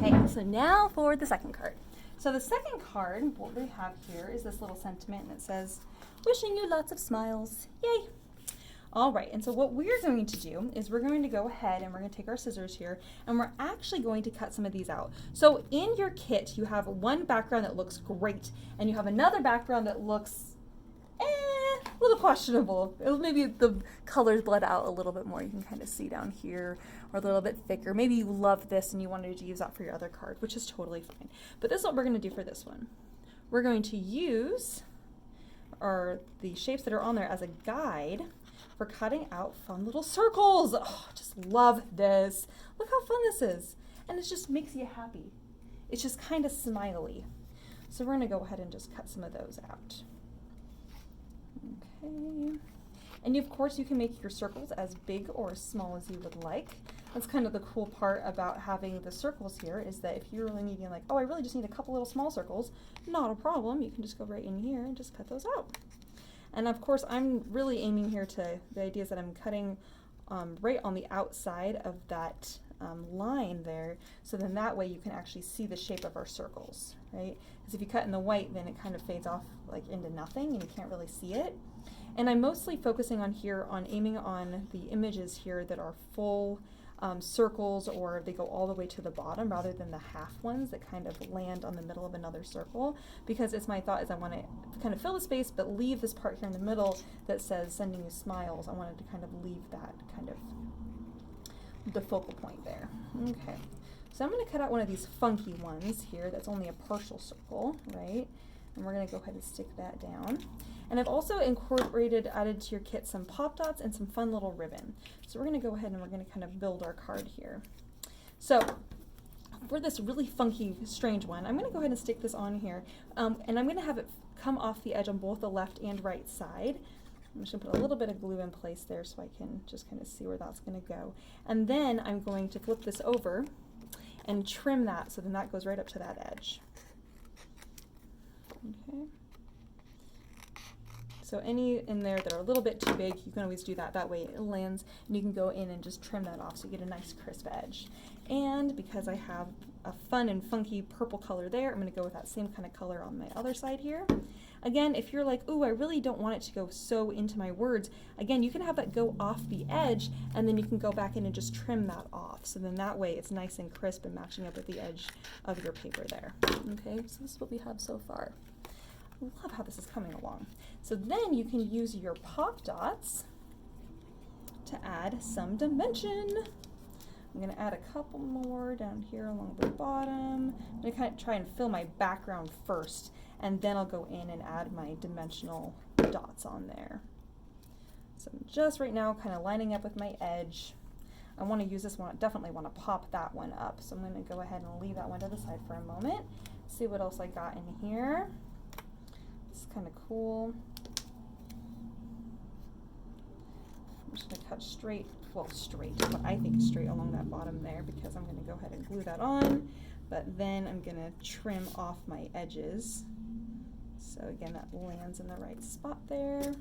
Okay, so now for the second card. So the second card, what we have here is this little sentiment, and it says, wishing you lots of smiles. Yay! All right, and so what we're going to do is we're going to go ahead and we're going to take our scissors here, and we're actually going to cut some of these out. So in your kit, you have one background that looks great, and you have another background that looks a little questionable. Maybe the colors bled out a little bit more. You can kind of see down here, or a little bit thicker. Maybe you love this and you wanted to use that for your other card, which is totally fine. But this is what we're going to do for this one. We're going to use the shapes that are on there as a guide for cutting out fun little circles. Oh, just love this. Look how fun this is. And it just makes you happy. It's just kind of smiley. So we're going to go ahead and just cut some of those out. Okay. And of course you can make your circles as big or as small as you would like. That's kind of the cool part about having the circles here, is that if you're really needing, like, oh, I really just need a couple little small circles, not a problem. You can just go right in here and just cut those out. And of course I'm really aiming here to, the idea is that I'm cutting right on the outside of that line there, so then that way you can actually see the shape of our circles, right? Because if you cut in the white, then it kind of fades off like into nothing and you can't really see it. And I'm mostly focusing on here on aiming on the images here that are full circles, or they go all the way to the bottom rather than the half ones that kind of land on the middle of another circle, because it's my thought is I want to kind of fill the space but leave this part here in the middle that says sending you smiles. I wanted to kind of leave that kind of the focal point there. Okay, so I'm going to cut out one of these funky ones here that's only a partial circle, right? And we're going to go ahead and stick that down. And I've also added to your kit some pop dots and some fun little ribbon. So we're going to go ahead and we're going to kind of build our card here. So for this really funky, strange one, I'm going to go ahead and stick this on here. And I'm going to have it come off the edge on both the left and right side. I'm just going to put a little bit of glue in place there so I can just kind of see where that's going to go. And then I'm going to flip this over and trim that, so then that goes right up to that edge. Okay. So any in there that are a little bit too big, you can always do that. That way it lands, and you can go in and just trim that off so you get a nice crisp edge. And because I have a fun and funky purple color there, I'm going to go with that same kind of color on my other side here. Again, if you're like, ooh, I really don't want it to go so into my words, again, you can have that go off the edge, and then you can go back in and just trim that off. So then that way it's nice and crisp and matching up with the edge of your paper there. Okay, so this is what we have so far. I love how this is coming along. So then you can use your pop dots to add some dimension. I'm going to add a couple more down here along the bottom. I'm going to kind of try and fill my background first, and then I'll go in and add my dimensional dots on there. So I'm just right now kind of lining up with my edge. I want to use this one, definitely want to pop that one up. So I'm going to go ahead and leave that one to the side for a moment. See what else I got in here. It's kind of cool. I'm just going to cut straight, well, straight, what I think is straight along that bottom there, because I'm going to go ahead and glue that on, but then I'm going to trim off my edges. So again, that lands in the right spot there.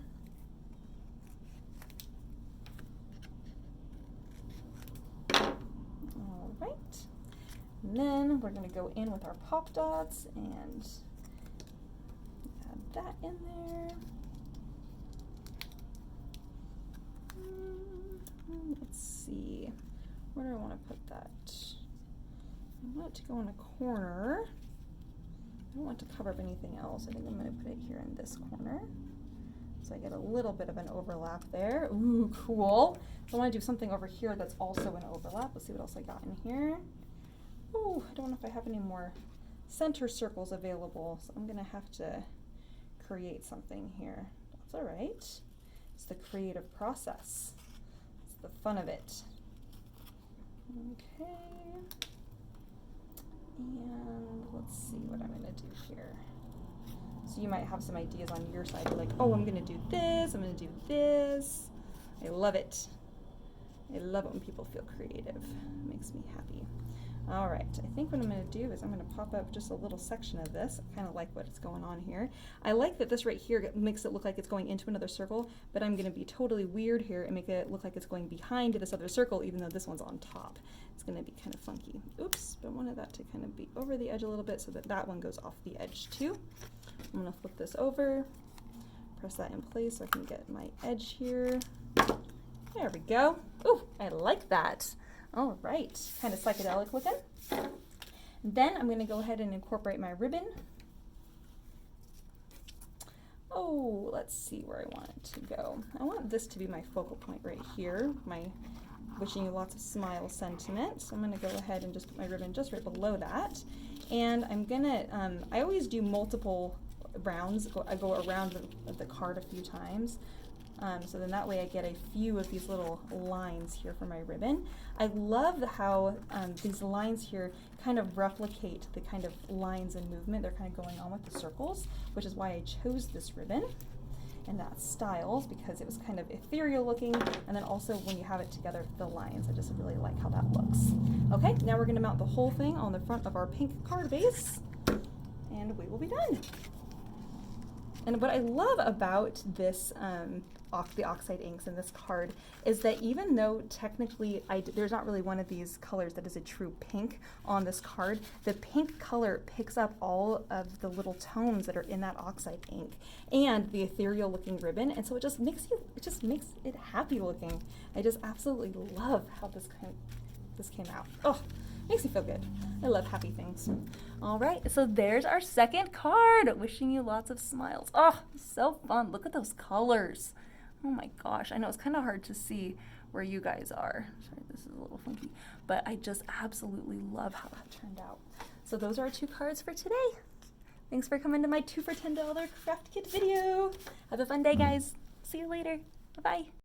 All right. And then we're going to go in with our pop dots and add that in there. Let's see, where do I want to put that? I want it to go in a corner. I don't want to cover up anything else. I think I'm going to put it here in this corner. So I get a little bit of an overlap there. Ooh, cool. So I want to do something over here that's also an overlap. Let's see what else I got in here. Ooh, I don't know if I have any more center circles available, so I'm going to have to create something here. That's all right. It's the creative process. It's the fun of it. Okay. And let's see what I'm going to do here. So you might have some ideas on your side. You're like, oh, I'm going to do this, I'm going to do this. I love it. I love it when people feel creative. It makes me happy. All right, I think what I'm going to do is I'm going to pop up just a little section of this. I kind of like what's going on here. I like that this right here makes it look like it's going into another circle, but I'm going to be totally weird here and make it look like it's going behind this other circle, even though this one's on top. It's going to be kind of funky. Oops, but I wanted that to kind of be over the edge a little bit so that that one goes off the edge too. I'm going to flip this over, press that in place so I can get my edge here. There we go. Ooh, I like that. All right, kind of psychedelic looking. Then I'm going to go ahead and incorporate my ribbon. Oh, let's see where I want it to go. I want this to be my focal point right here, my wishing you lots of smile sentiment. So I'm going to go ahead and just put my ribbon just right below that. And I'm going to, I always do multiple rounds. I go around the card a few times. So then that way I get a few of these little lines here for my ribbon. I love how these lines here kind of replicate the kind of lines and movement they're kind of going on with the circles, which is why I chose this ribbon and that styles, because it was kind of ethereal looking, and then also when you have it together, the lines, I just really like how that looks. Okay, now we're going to mount the whole thing on the front of our pink card base, and we will be done. And what I love about this, the Oxide inks in this card is that even though technically there's not really one of these colors that is a true pink on this card, the pink color picks up all of the little tones that are in that Oxide ink and the ethereal looking ribbon, and so it just makes it happy looking. I just absolutely love how this came out. Oh, makes me feel good. I love happy things. All right, so there's our second card. Wishing you lots of smiles. Oh, so fun. Look at those colors. Oh my gosh, I know it's kind of hard to see where you guys are. Sorry, this is a little funky, but I just absolutely love how that turned out. So those are our 2 cards for today. Thanks for coming to my 2 for $10 craft kit video. Have a fun day, guys. See you later. Bye-bye.